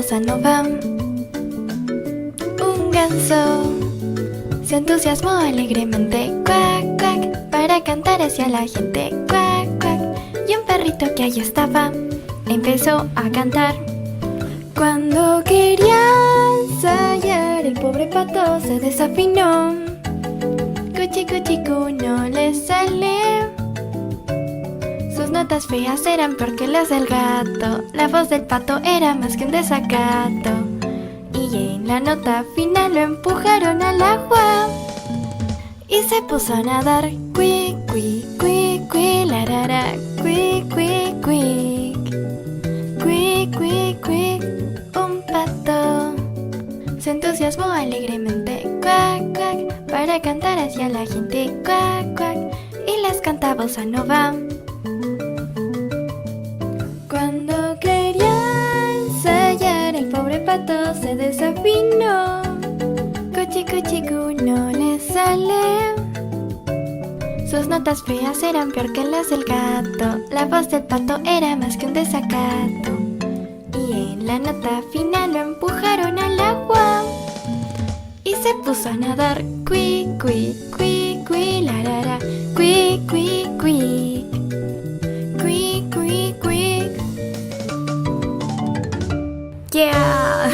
bossa nova. Un ganso se entusiasmó alegremente, cuac, cuac, para cantar hacia la gente, cuac, cuac. Y un perrito que allí estaba empezó a cantar. Cuando quería ensayar, el pobre pato se desafinó. Cuchi, cuchi, cu, no le sale. Sus notas feas eran peor que las del gato. La voz del pato era más que un desacato. Y en la nota final lo empujaron al agua y se puso a nadar. Cui, cui, cui, cui, larara, cui, cui, cui. Cui, cui, cui. Un pato se entusiasmó alegremente, cuac, cuac, para cantar hacia la gente, cuac, cuac, y les cantaba bossa nova. Cuando quería ensayar, el pobre pato se desafinó. Cuchi, cuchi, cu, no le sale. Sus notas feas eran peor que las del gato. La voz del pato era más que un desacato. Y en la nota final lo empujaron al agua y se puso a nadar. Cui, cui, cui, cui, larara, cui, cui, cui. Cui, cui, cui. Yeah.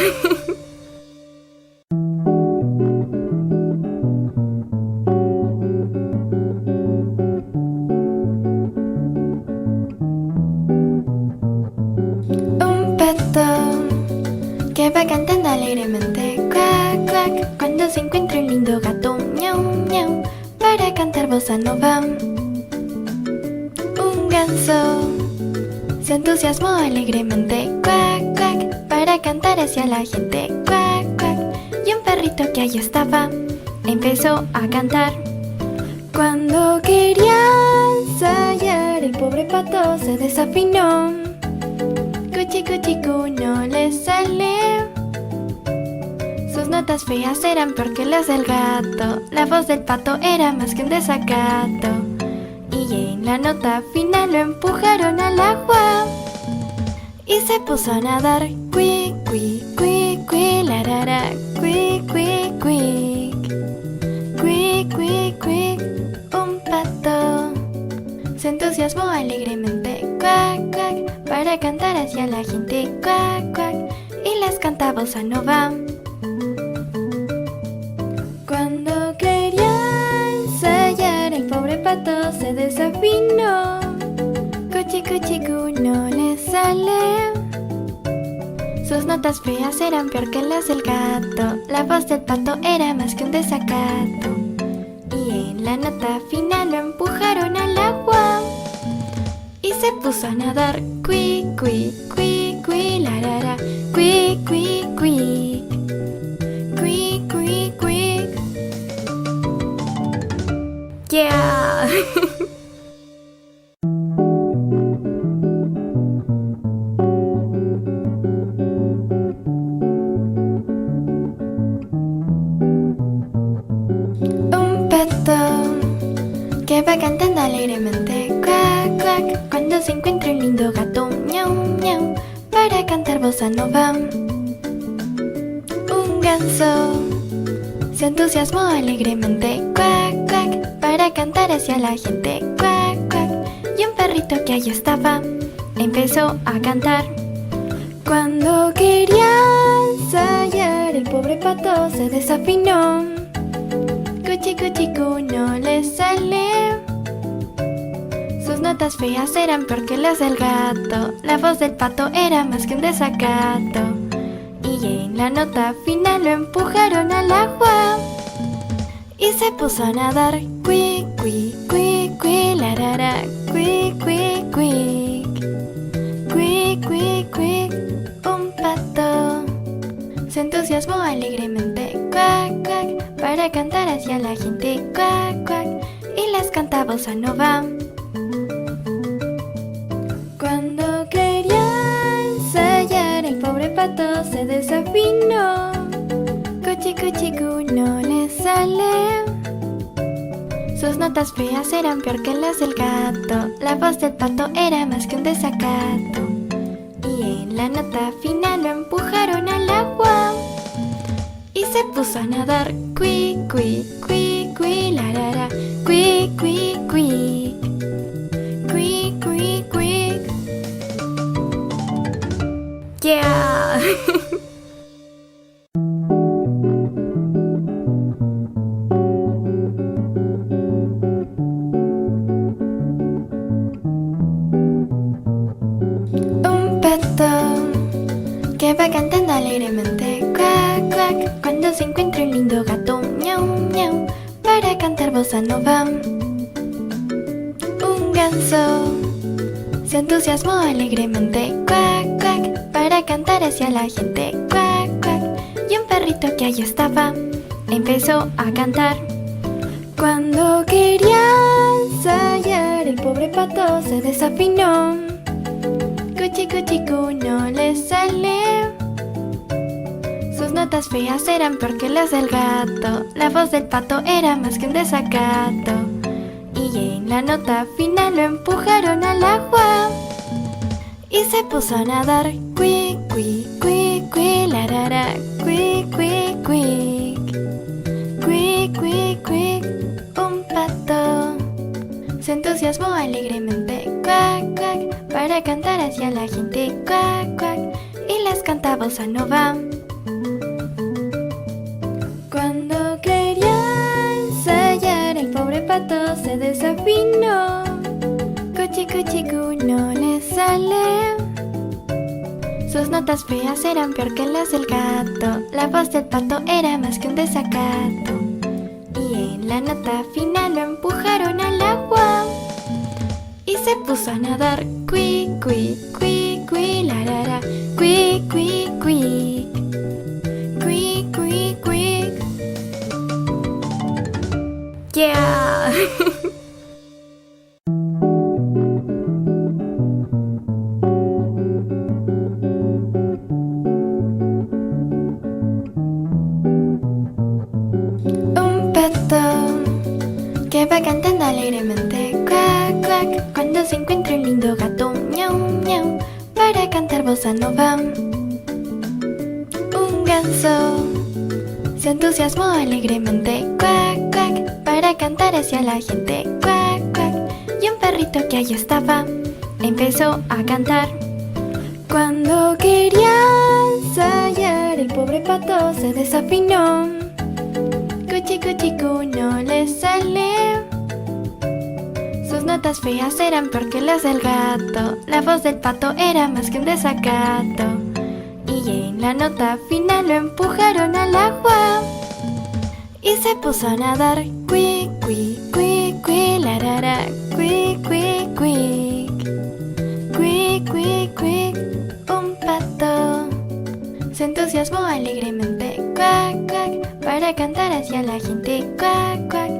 Un pato que va cantando alegremente, cuac, cuac, cuando se encuentra un lindo gato, miau, miau, para cantar bossa nova. Un ganso se entusiasmó alegremente, cuac, cuac, para cantar hacia la gente, cuac, cuac. Y un perrito que allí estaba empezó a cantar. Cuando quería ensayar, el pobre pato se desafinó. Cuchi, cuchi, cu, no le sale. Sus notas feas eran peor que las del gato. La voz del pato era más que un desacato. Y en la nota final lo empujaron al agua y se puso a nadar. Cui, cui, cui, cui, larara, cui, cui, cui. Cui, cui, cui. Un pato se entusiasmó alegremente, cuac, cuac, para cantar hacia la gente, cuac, cuac, y les cantaba bossa nova. Cuando quería ensayar, el pobre pato se desafinó. Cuchi, cuchi, cu, no le sale. Sus notas feas eran peor que las del gato. La voz del pato era más que un desacato. Y en la nota final lo empujaron al agua y se puso a nadar. Cui, cui, cui, cui, larara, cui, cui, cui. Cui, cui, cui. Yeah. Un pato que va cantando alegremente, cuac, cuac, cuando se encuentra un lindo gato, miau, miau, para cantar bossa nova. Un ganso se entusiasmó alegremente, cuac, cuac, para cantar hacia la gente, cuac, cuac. Y un perrito que allí estaba empezó a cantar. Cuando quería ensayar, el pobre pato se desafinó. Cuchi, cuchi, cu, no le sale. Sus notas feas eran peor que las del gato. La voz del pato era más que un desacato. Y en la nota final lo empujaron al agua y se puso a nadar. Cui, cui, cui, cui, larara, cui, cui, cui. Cui, cui, cui. Un pato se entusiasmó alegremente, cuac, cuac, para cantar hacia la gente, cuac, cuac, y les cantaba bossa nova. Cuando quería ensayar, el pobre pato se desafinó. Cuchi, cuchi, cu, no le sale. Sus notas feas eran peor que las del gato. La voz del pato era más que un desacato. Y en la nota final lo empujaron al agua y se puso a nadar. Cui, cui, cui, cui, la, la, cui, cui, cui. Cui, cui, cui. Yeah. Un pato que va cantando alegremente, cuac, cuac, cuando se encuentra un lindo gato, miau, miau, para cantar bossa nova. Un ganso se entusiasmó alegremente, cuac, cuac, para cantar hacia la gente, cuac, cuac, y un perrito que allí estaba empezó a cantar. Cuando quería ensayar, el pobre pato se desafinó. Cuchi, cuchi, cu, no le sale. Sus notas feas eran peor que las del gato. La voz del pato era más que un desacato. Y en la nota final lo empujaron al agua y se puso a nadar. Cui, cui, cui, cui, la, la, la, cui, cui, cui. Cui, cui, cui. Un pato se entusiasmó alegremente, cuac, cuac, para cantar hacia la gente, cuac, cuac, y les canta bossa nova. Cuando quería ensayar, el pobre pato se desafinó. Cuchi, cuchi, cu, no le sale. Sus notas feas eran peor que las del gato. La voz del pato era más que un desacato. Y en la nota final lo empujaron al agua y se puso a nadar. Cui, cui, cui, cui, la, la, la, cui, cui, cui. Cui, cui, cui. Yeah. Un pato que va cantando alegremente, cuac, cuac, cuando se encuentra un lindo gato, miau, miau, para cantar bossa nova. Un ganso se entusiasmó alegremente, cuac, cuac, para cantar hacia la gente, cuac, cuac, y un perrito que allí estaba empezó a cantar. Cuando quería ensayar, el pobre pato se desafinó. Cuchi, cuchi, cu, no le sale. Sus notas feas eran peor que las del gato. La voz del pato era más que un desacato. Y en la nota final lo empujaron al agua y se puso a nadar. Cui, cui, cui, cui, la, la, la, cui, cui, cui. Cui, cui, cui. Un pato se entusiasmó alegremente, cuac, cuac, para cantar hacia la gente, cuac, cuac,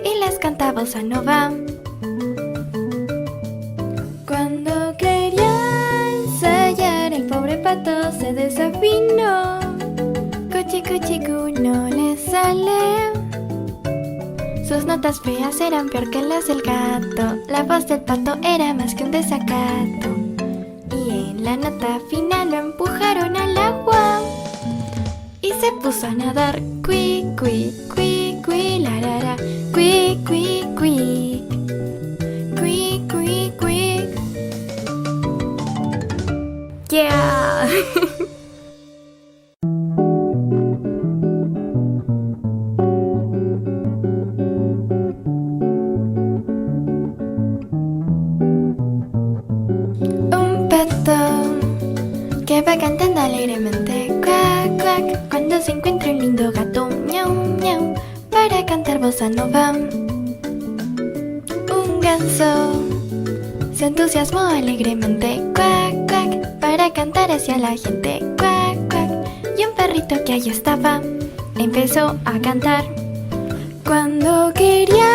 y les canta bossa nova. Cuando quería ensayar, el pobre pato se desafinó. Cuchi, cuchi, cu, no le sale. Sus notas feas eran peor que las del gato. La voz del pato era más que un desacato. Y en la nota final lo empujaron al agua y se puso a nadar. Cui, cui, cui, cui, la, la, la, cui, cui, cui. Cui, cui, cui. Yeah. Un pato que va cantando alegremente, cuac, cuac, cuando se encuentra un lindo gato, miau, miau, para cantar bossa nova. Un ganso se entusiasmó alegremente, cuac, cuac, para cantar hacia la gente, cuac, cuac, y un perrito que allí estaba empezó a cantar. Cuando quería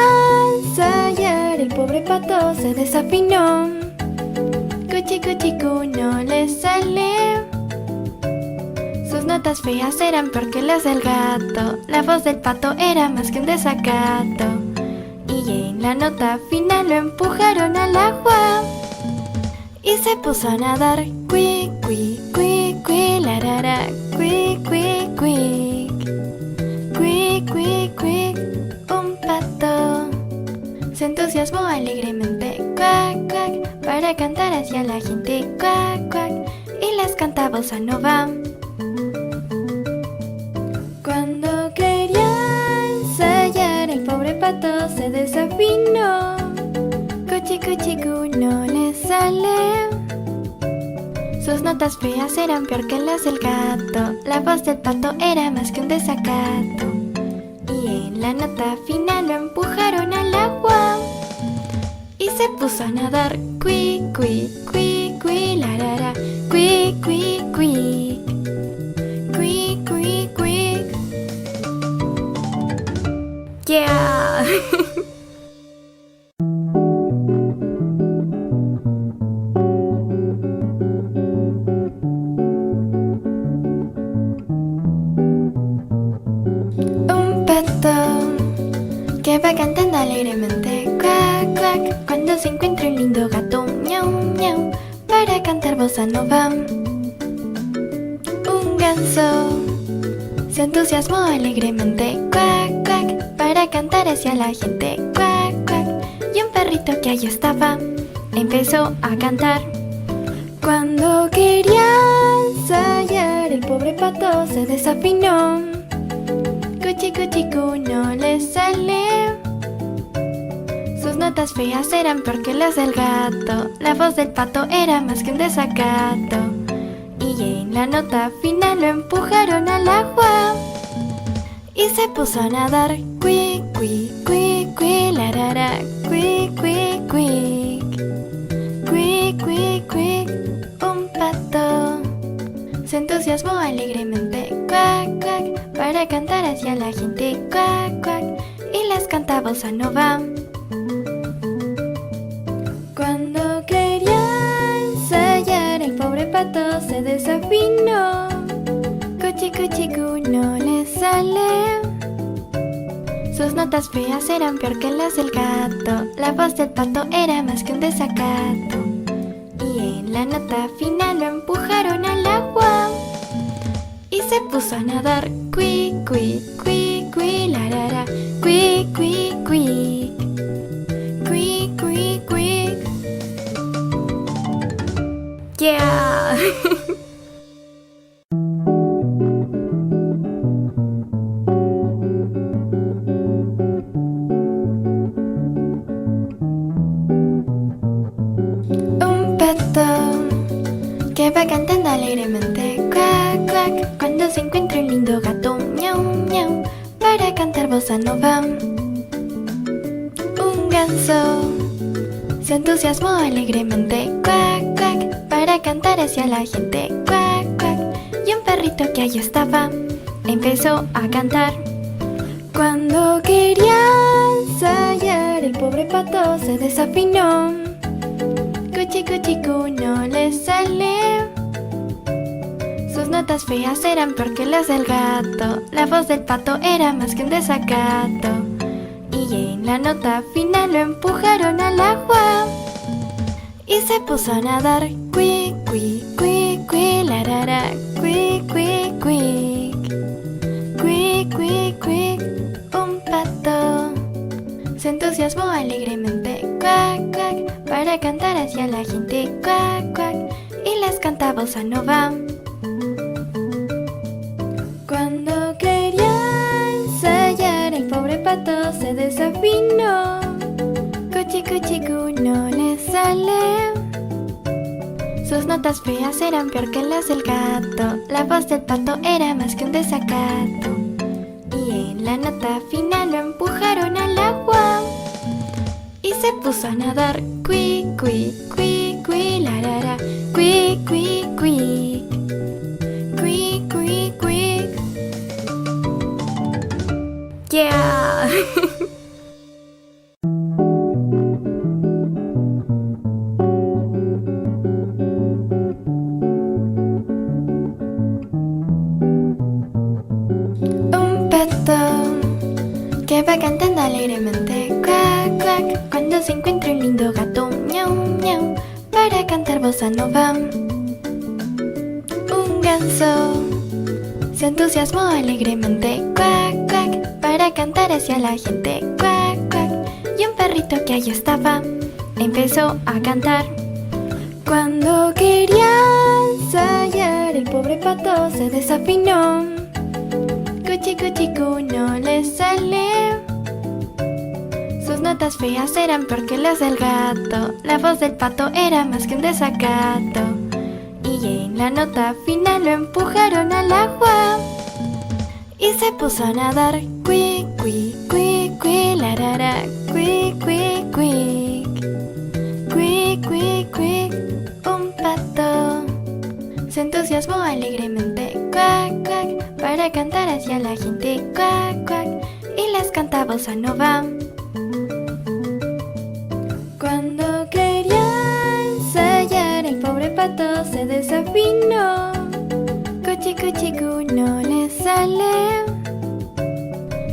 ensayar, el pobre pato se desafinó. Cuchi, cuchi, cu, no le sale. Sus notas feas eran peor que las del gato. La voz del pato era más que un desacato. Y en la nota final lo empujaron al agua y se puso a nadar. Cui, cui, cui, cui, la, cui, cui, cui. Cui, cui, cui, un pato se entusiasmó alegremente, cuac, cuac, para cantar hacia la gente, cuac, cuac, y les canta bossa nova. Cuando quería ensayar, el pobre pato se desafinó. Cuchi, cuchi, cu, no le sale. Sus notas feas eran peor que las del gato. La voz del pato era más que un desacato. Y en la nota final lo empujaron al agua y se puso a nadar. Cui, cui, cui, cui, la, cui, cui, cui. Cui, cui, cui. Yeah. Que va cantando alegremente, cuac, cuac, cuando se encuentra un lindo gato, miau, miau, para cantar bossa nova. Un ganso se entusiasmó alegremente, cuac, cuac, para cantar hacia la gente, cuac, cuac, y un perrito que allí estaba empezó a cantar. Cuando quería ensayar, el pobre pato se desafinó. Cuchi, cuchi, cu, no le sale. Sus notas feas eran peor que las del gato. La voz del pato era más que un desacato. Y en la nota final lo empujaron al agua y se puso a nadar. Cui, cui, cui, cui, la, cui, cui, cui. Cui, cui, cui, un pato se entusiasmó alegremente, cuac, cuac, para cantar hacia la gente, cuac, cuac, y les canta bossa nova. Cuando quería ensayar, el pobre pato se desafinó. Cuchi, cuchi, cu, no le sale. Sus notas feas eran peor que las del gato. La voz del pato era más que un desacato. Y en la nota final lo empujaron al agua y se puso a nadar. Cui, cui, cui, cui, la, cui, cui, cui. Cui, cui, cui. Yeah. Que va cantando alegremente, cuac, cuac, cuando se encuentra un lindo gato, miau, miau, para cantar bossa nova. Un ganso se entusiasmó alegremente, cuac, cuac, para cantar hacia la gente, cuac, cuac, y un perrito que allí estaba empezó a cantar. Cuando quería ensayar, el pobre pato se desafinó. Cuchi, cuchi, cu, no le sale. Sus notas feas eran peor que las del gato. La voz del pato era más que un desacato. Y en la nota final lo empujaron al agua y se puso a nadar. Cui, cui, cui, cui, la, cui, cui, cui. Cui, cui, cui, un pato se entusiasmó alegremente, cuac, cuac, para cantar hacia la gente, cuac, cuac, y les canta bossa nova. Cuando quería ensayar, el pobre pato se desafinó. Cuchi, cuchi, cu, no le sale. Sus notas feas eran peor que las del gato. La voz del pato era más que un desacato. Y en la nota final lo empujaron al agua y se puso a nadar. Cui, cui, cui, cui, la, cui, cui, cui. Cui, cui, cui. Yeah. Que va cantando alegremente, cuac, cuac, cuando se encuentra un lindo gato, miau, miau, para cantar bossa nova. ganso se entusiasmó alegremente, cuac, cuac, para cantar hacia la gente, cuac, cuac. Y un perrito que allí estaba empezó a cantar. Cuando quería ensayar, el pobre pato se desafinó. Cuchi, cuchi, cu, no le sale. Sus notas feas eran porque las del gato. La voz del pato era más que un desacato. Y en la nota final lo empujaron al agua y se puso a nadar. Cui, cui, cui, cui, larara, cui, cui, cui. Cui, cui, cui. Un pato se entusiasmó alegremente, cuac, cuac, para cantar hacia la gente, cuac, cuac, y les canta bossa nova. Cuando quería ensayar, el pobre pato se desafinó. Cuchi, cuchi, cu, no le sale.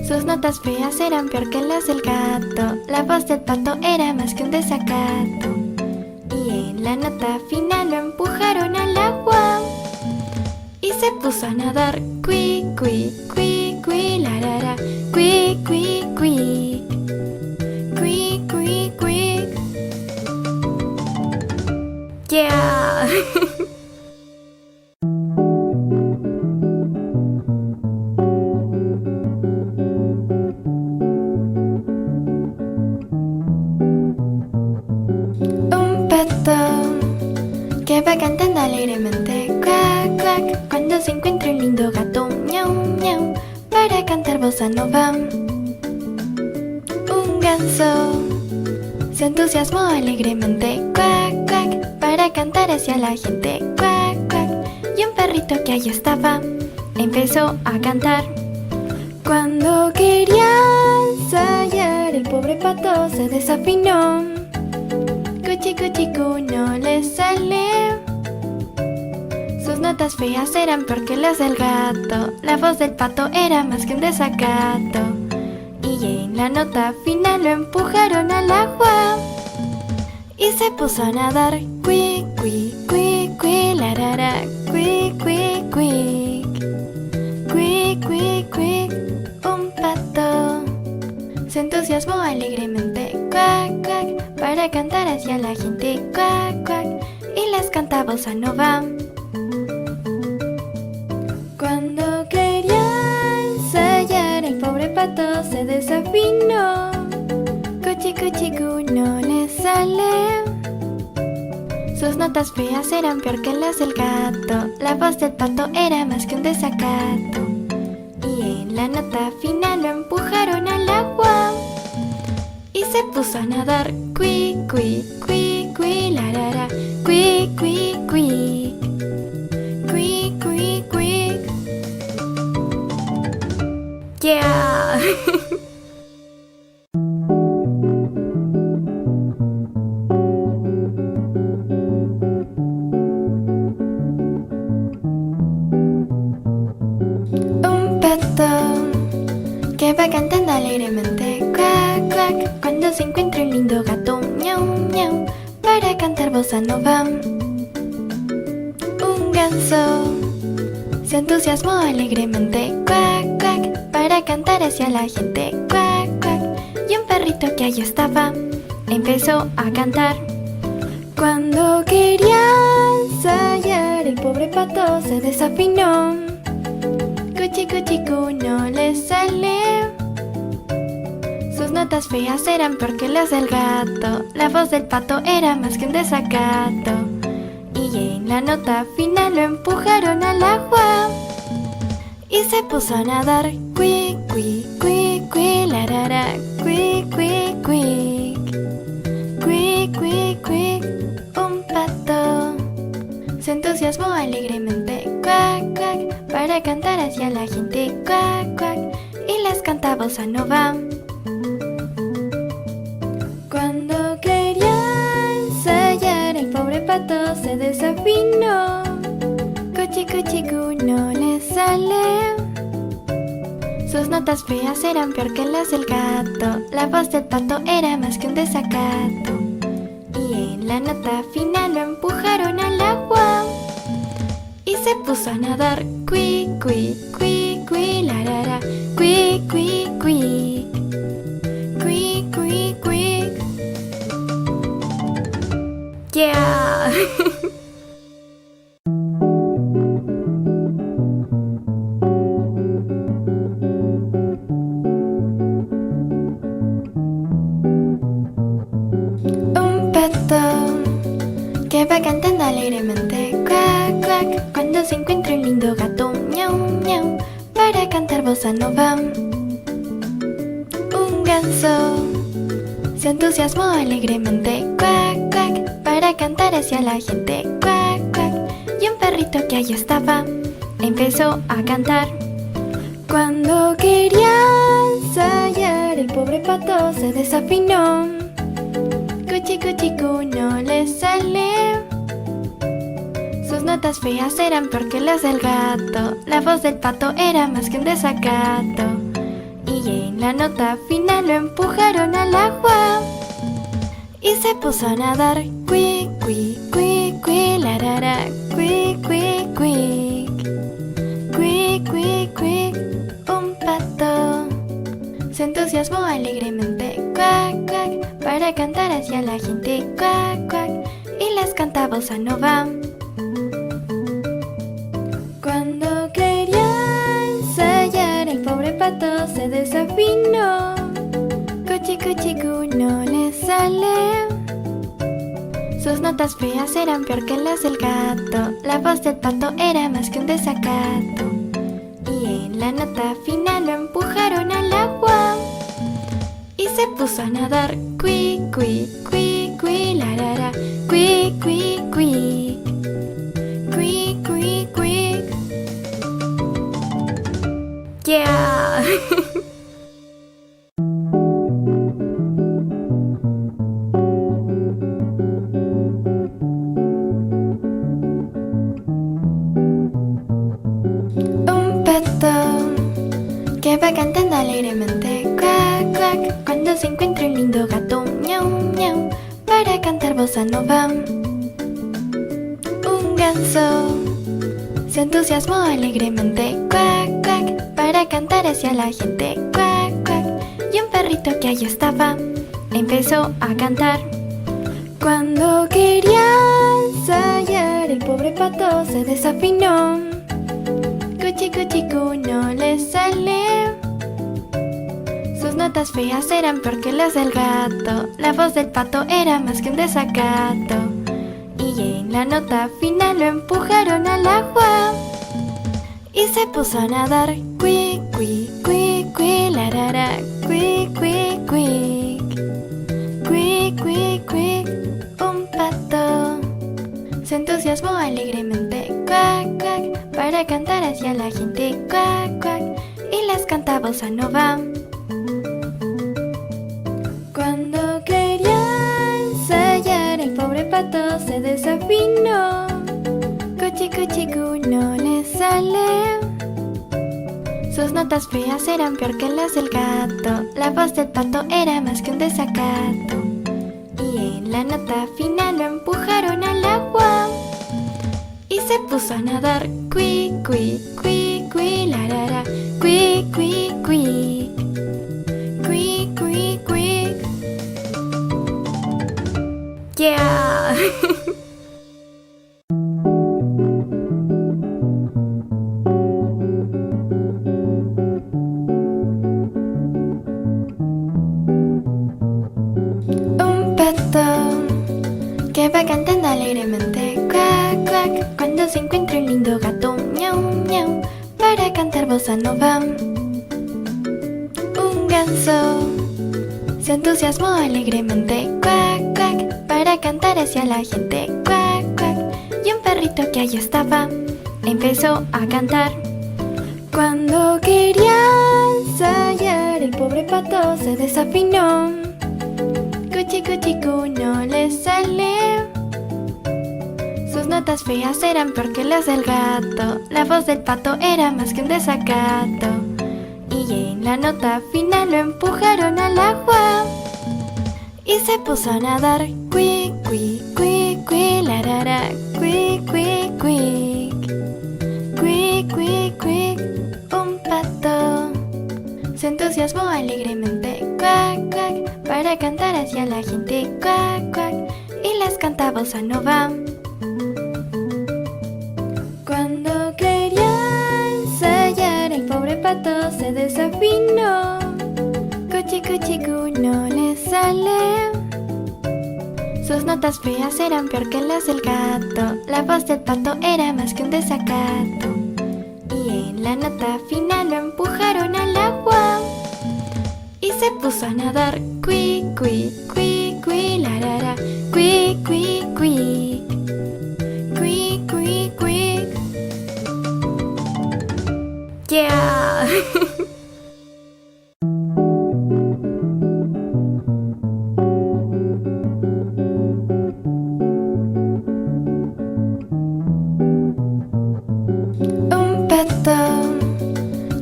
Sus notas feas eran peor que las del gato. La voz del pato era más que un desacato. Y en la nota final lo empujaron al agua y se puso a nadar. Cui, cui, cui, cui, larara, cui, cui, cui. Cui, cui, cui. Yeah. Un pato que va cantando alegremente, cuac, cuac, cuando se encuentra un lindo gato, miau, miau, para cantar bossa nova. Un ganso se entusiasmó alegremente, cuac, cuac, para cantar hacia la gente, cuac, cuac. Y un perrito que allí estaba empezó a cantar. Cuando quería ensayar, el pobre pato se desafinó. Cuchi, cuchi, cu, no le sale. Sus notas feas eran peor que las del gato. La voz del pato era más que un desacato. Y en la nota final lo empujaron al agua y se puso a nadar. Cui, cui, cui, cui, larara, cui, cui, cui. Cui, cui, cui. Un pato se entusiasmó alegremente, cuac, cuac, para cantar hacia la gente, cuac, cuac, y les canta bossa nova. Cuando quería ensayar, el pobre pato se desafinó. Cuchi, cuchi, cu, no le sale. Sus notas feas eran peor que las del gato. La voz del pato era más que un desacato. Y en la nota final lo empujaron al agua y se puso a nadar. Cui, cui, cui, cui, larara, cui, cui, cui. Cui, cui, cui. Yeah. Un pato que va cantando alegremente, cuac, cuac, cuando se encuentra un lindo gato, miau, miau, para cantar bossa nova. Un ganso se entusiasmó alegremente, cuac, cuac, para cantar hacia la gente, cuac, cuac. Y un perrito que allí estaba empezó a cantar. Cuando quería ensayar, el pobre pato se desafinó. Cuchi, cuchi, cu, no le sale. Sus notas feas eran peor que las del gato. La voz del pato era más que un desacato. Y en la nota final lo empujaron al agua y se puso a nadar. Cui, cui, cui, cui, larara, cui, cui, cui. Cui, cui, cui. Un pato se entusiasmó alegremente, cuac, cuac, para cantar hacia la gente, cuac, cuac, y les canta bossa nova. Cuando quería ensayar, el pobre pato se desafinó. Cuchi, cuchi, cu, no le sale. Sus notas feas eran peor que las del gato. La voz del pato era más que un desacato. Y en la nota final lo empujaron al agua y se puso a nadar. Cui, cui, cui, cui, la, la, cui, cui, cui. Cui, cui, cui. Yeah. Un pato que va cantando alegremente, cuac, cuac, cuando se encuentra un lindo gato, miau, miau, para cantar bossa nova. Un ganso se entusiasmó alegremente, cuac, cuac, para cantar hacia la gente, cuac, cuac, y un perrito que allí estaba empezó a cantar. Cuando quería ensayar, el pobre pato se desafinó. Cuchi, cuchi, cu, no le sale. Sus notas feas eran peor que las del gato. La voz del pato era más que un desacato. Y en la nota final lo empujaron al agua y se puso a nadar. Cui, cui, cui, cui, la, la, la, cui, cui, cui. Cui, cui, cui. Un pato se entusiasmó alegremente, cuac, cuac, para cantar hacia la gente, cuac, cuac, y les canta bossa nova. Cuando quería ensayar, el pobre pato se desafinó. Cuchi, cuchi, cu, no le sale. Sus notas feas eran peor que las del gato. La voz del pato era más que un desacato. Y en la nota final lo empujaron al agua y se puso a nadar. Cui, cui, cui, cui, la, la, la, cui, cui, cui. Cui, cui, cui. Yeah. Que va cantando alegremente, cuac, cuac, cuando se encuentra un lindo gato, miau, miau, para cantar bossa nova. Un ganso se entusiasmó alegremente, cuac, cuac, para cantar hacia la gente, cuac, cuac, y un perrito que allí estaba empezó a cantar. Cuando quería ensayar, el pobre pato se desafinó. Cuchi, cuchi, cu, no le sale. Sus notas feas eran peor que las del gato. La voz del pato era más que un desacato. Y en la nota final lo empujaron al agua y se puso a nadar. Cui, cui, cui, cui, la, la, la, cui, cui, cui. Cui, cui, cui. Un pato se entusiasmó alegremente, cuac, cuac, para cantar hacia la gente, cuac, cuac, y les canta bossa nova. Cuando quería ensayar, el pobre pato se desafinó. Cuchi, cuchi, cu, no le sale. Sus notas feas eran peor que las del gato. La voz del pato era más que un desacato. Y en la nota final lo empujaron al agua y se puso a nadar. Cui, cui, cui, cui, la, la, la, cui, cui, cui. Cui, cui, cui. Yeah. Un pato que va cantando alegremente, cuac, cuac, cuando se encuentra un lindo gato, miau, miau, para cantar bossa nova. Un ganso se entusiasmó alegremente, cuac, cuac, para cantar hacia la gente, cuac, cuac, y un perrito que allí estaba empezó a cantar. Cuando quería ensayar, el pobre pato se desafinó. Cuchi, cuchi, cu, no le sale. Sus notas feas eran peor que las del gato. La voz del pato era más que un desacato. Y en la nota final lo empujaron al agua y se puso a nadar. Cui, cui, cui, cui, la, la, la, cui, cui, cui. se entusiasmó alegremente, cuac, cuac, para cantar hacia la gente, cuac, cuac, y les canta bossa nova. Cuando quería ensayar, el pobre pato se desafinó. Cuchi, cuchi, cu, no le sale. Sus notas feas eran peor que las del gato. La voz del pato era más que un desacato. Y en la nota final lo empujaron al agua y se puso a nadar. Cui, cui, cui, cui, la, la, cui, cui, cui. Cui, cui, cui. Yeah.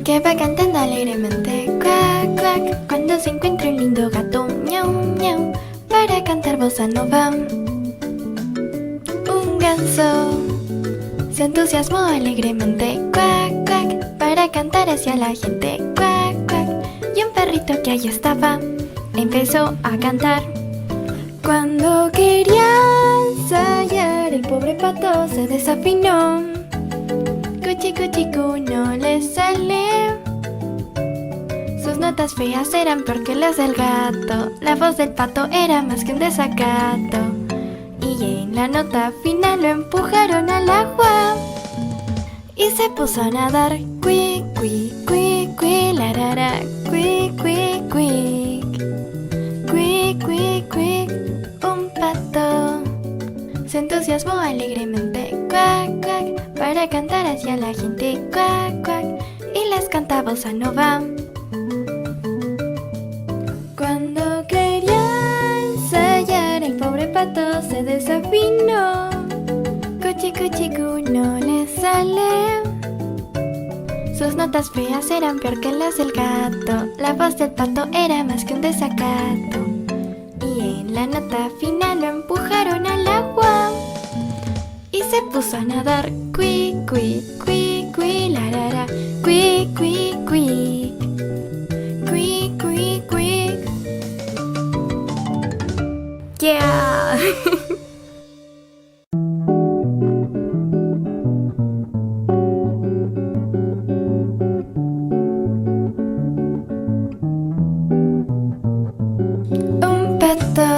Que va cantando alegremente, cuac, cuac, cuando se encuentra un lindo gato, miau, miau, para cantar bossa nova. Un ganso se entusiasmó alegremente, cuac, cuac, para cantar hacia la gente, cuac, cuac, y un perrito que allí estaba empezó a cantar. Cuando quería ensayar, el pobre pato se desafinó. Cuchi, cuchi, cu, no le sale. Sus notas feas eran peor que las del gato. La voz del pato era más que un desacato. Y en la nota final lo empujaron al agua y se puso a nadar. Cui, cui, cui, cui, la, la, la, cui, cui, cui. Cui, cui, cui. Un pato se entusiasmó alegremente, cuac, cuac, para cantar hacia la gente, cuac, cuac, y les canta bossa nova. Cuando quería ensayar, el pobre pato se desafinó. Cuchi, cuchi, cu, no le sale. Sus notas feas eran peor que las del gato. La voz del pato era más que un desacato. Y en la nota final lo empujaron al agua y se puso a nadar. Cui, cui, cui, cui, la, la, la, cui, cui, cui. Cui, cui, cui. Yeah. Un pato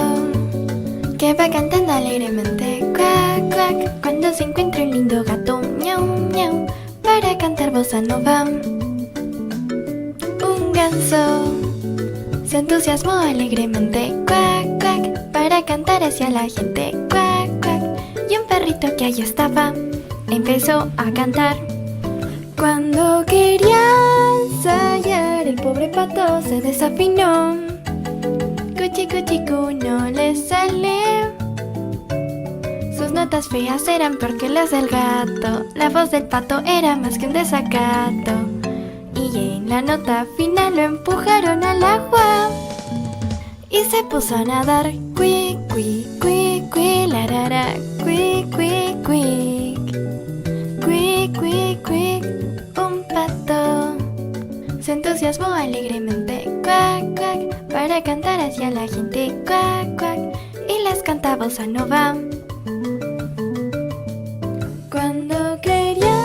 que va cantando alegremente, cuac, cuac, cuando se encuentra un lindo gato, miau, miau, para cantar bossa nova. Un ganso se entusiasmó alegremente, cuac, cuac, para cantar hacia la gente, cuac, cuac, y un perrito que allí estaba empezó a cantar. Cuando quería ensayar, el pobre pato se desafinó. Cuchi, cuchi, cu, no le sale. Sus notas feas eran peor que las del gato. La voz del pato era más que un desacato. Y en la nota final lo empujaron al agua y se puso a nadar. Cui, cui, cui, cui, la, la, la, cui, cui, cui. Cui, cui, cui. Un pato se entusiasmó alegremente, cuac, cuac, para cantar hacia la gente, cuac, cuac, y les canta bossa nova. Cuando quería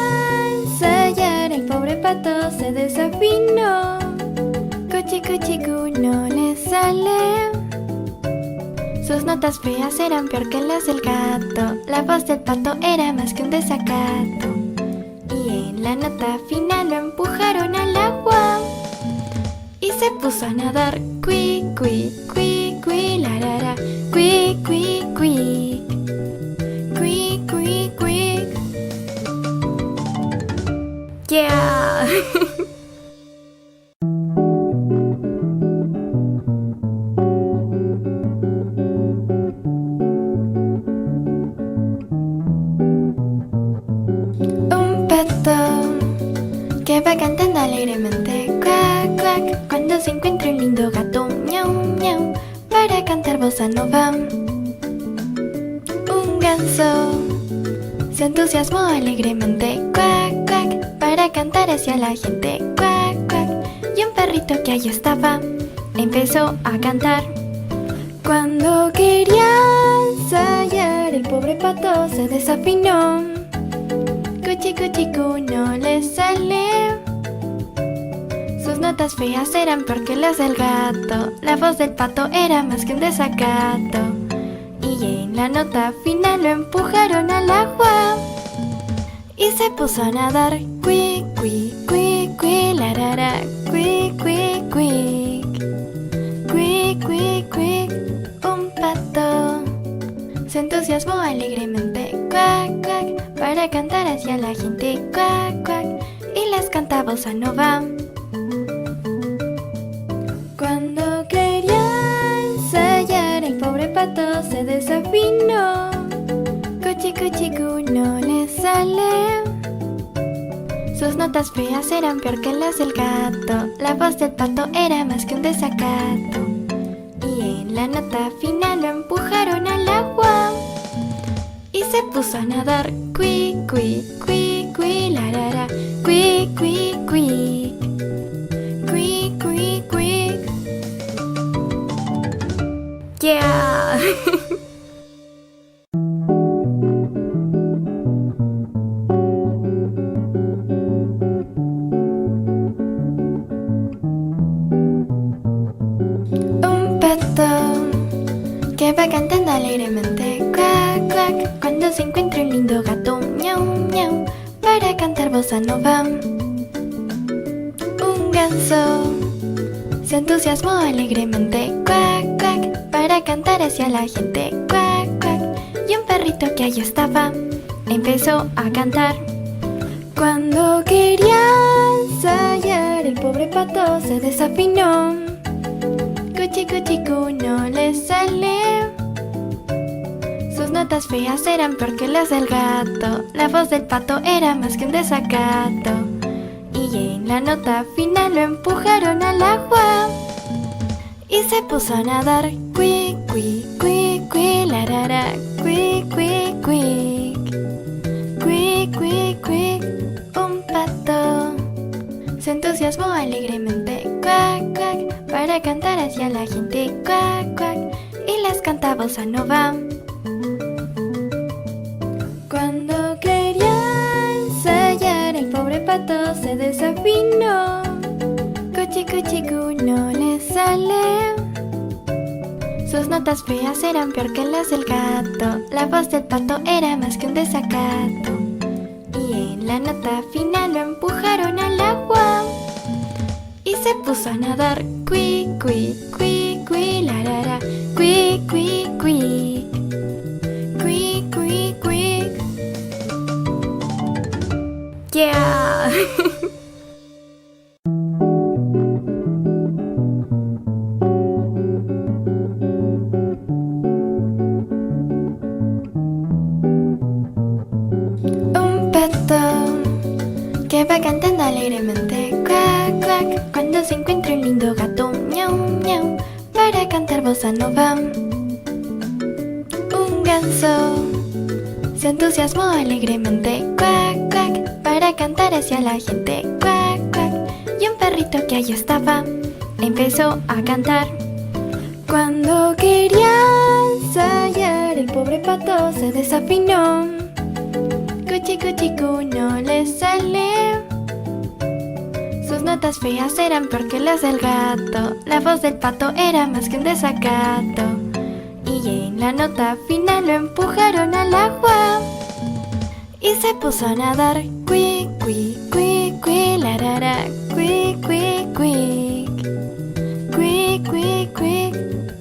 ensayar, el pobre pato se desafinó. Cuchi, cuchi, cu, no le sale. Sus notas feas eran peor que las del gato. La voz del pato era más que un desacato. Y en la nota final lo empujaron al agua y se puso a nadar. Cui, cui, cui, cui, la, la, la, cui, cui, cui. Cui, cui, cui. Yeah. Un pato que va cantando alegremente, cuac, cuac, cuando se encuentra un lindo gato, miau, miau, para cantar bossa nova. Un ganso se entusiasmó alegremente, cuac, cuac, para cantar hacia la gente, cuac, cuac, y un perrito perrito que allí estaba empezó a cantar. Cuando quería ensayar, el pobre pato se desafinó. Cuchi cuchi cu no le sale. Sus notas feas eran peor que las del gato. La voz del pato era más que un desacato. Y en la nota final lo empujaron al agua y se puso a nadar. Cui, cui, cui, cui, larara, cui, cui, cui. Cui, cui, cui, un pato se entusiasmó alegremente, cuac, cuac, para cantar hacia la gente, cuac, cuac, y les cantaba bossa nova. Cuando quería ensayar, el pobre pato se desafinó. Cuchi, cuchi, cu no le sale. Sus notas feas eran peor que las del gato. La voz del pato era más que un desacato. Y en la nota final lo empujaron al agua y se puso a nadar. Cui, cui, cui, cui, larara, cui, cui, cui. Cui, cui, cui. Yeah. Que va cantando alegremente, cuac, cuac, cuando se encuentra un lindo gato, miau, miau, para cantar bossa nova. Un ganso se entusiasmó alegremente, cuac, cuac, para cantar hacia la gente, cuac, cuac, y un perrito que allí estaba empezó a cantar. Cuando quería ensayar, el pobre pato se desafinó. Cuchi cuchi cu no le sale. Sus notas feas eran peor que las del gato. La voz del pato era más que un desacato. Y en la nota final lo empujaron al agua y se puso a nadar. Cui, cui, cui, cui, larara, cui, cui, cui. Cui, cui, cui, un pato se entusiasmó alegremente, cuac, cuac, para cantar hacia la gente, cuac, cuac, y les cantaba bossa nova. Cuando quería ensayar, el pobre pato se desafinó. Cuchi cuchi cu no le sale. Sus notas feas eran peor que las del gato. La voz del pato era más que un desacato. Y en la nota final lo empujaron al agua y se puso a nadar. Cui, cui, cui, cui, larara, cui, cui, cui. Cui, cui, cui. Yeah. Que va cantando alegremente, cuac, cuac, cuando se encuentra un lindo gato, miau, miau, para cantar bossa nova. Un ganso se entusiasmó alegremente, cuac, cuac, para cantar hacia la gente, cuac, cuac, y un perrito que allí estaba empezó a cantar. Cuando quería ensayar, el pobre pato se desafinó. Cuchi cuchi cu no le sale. Sus notas feas eran peor que las del gato. La voz del pato era más que un desacato. Y en la nota final lo empujaron al agua y se puso a nadar. Cui, cui, cui, cui, larara, cui, cui, cui. Cui, cui, cui,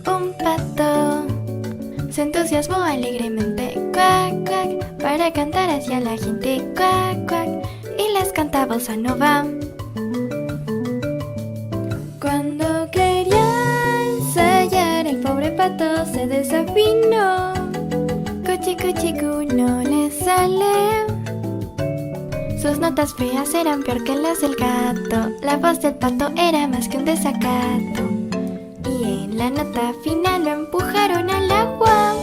un pato se entusiasmó alegremente, cuac, cuac, para cantar hacia la gente, cuac, cuac, y les cantaba bossa nova. Cuando quería ensayar, el pobre pato se desafinó. Cuchi cuchi cu no le sale. Sus notas feas eran peor que las del gato. La voz del pato era más que un desacato. Y en la nota final lo empujaron al agua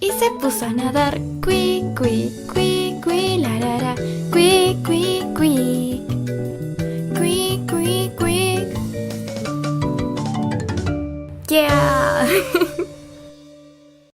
y se puso a nadar. Cui, cui, cui, cui, larara, cui, cui, cui. Cui, cui,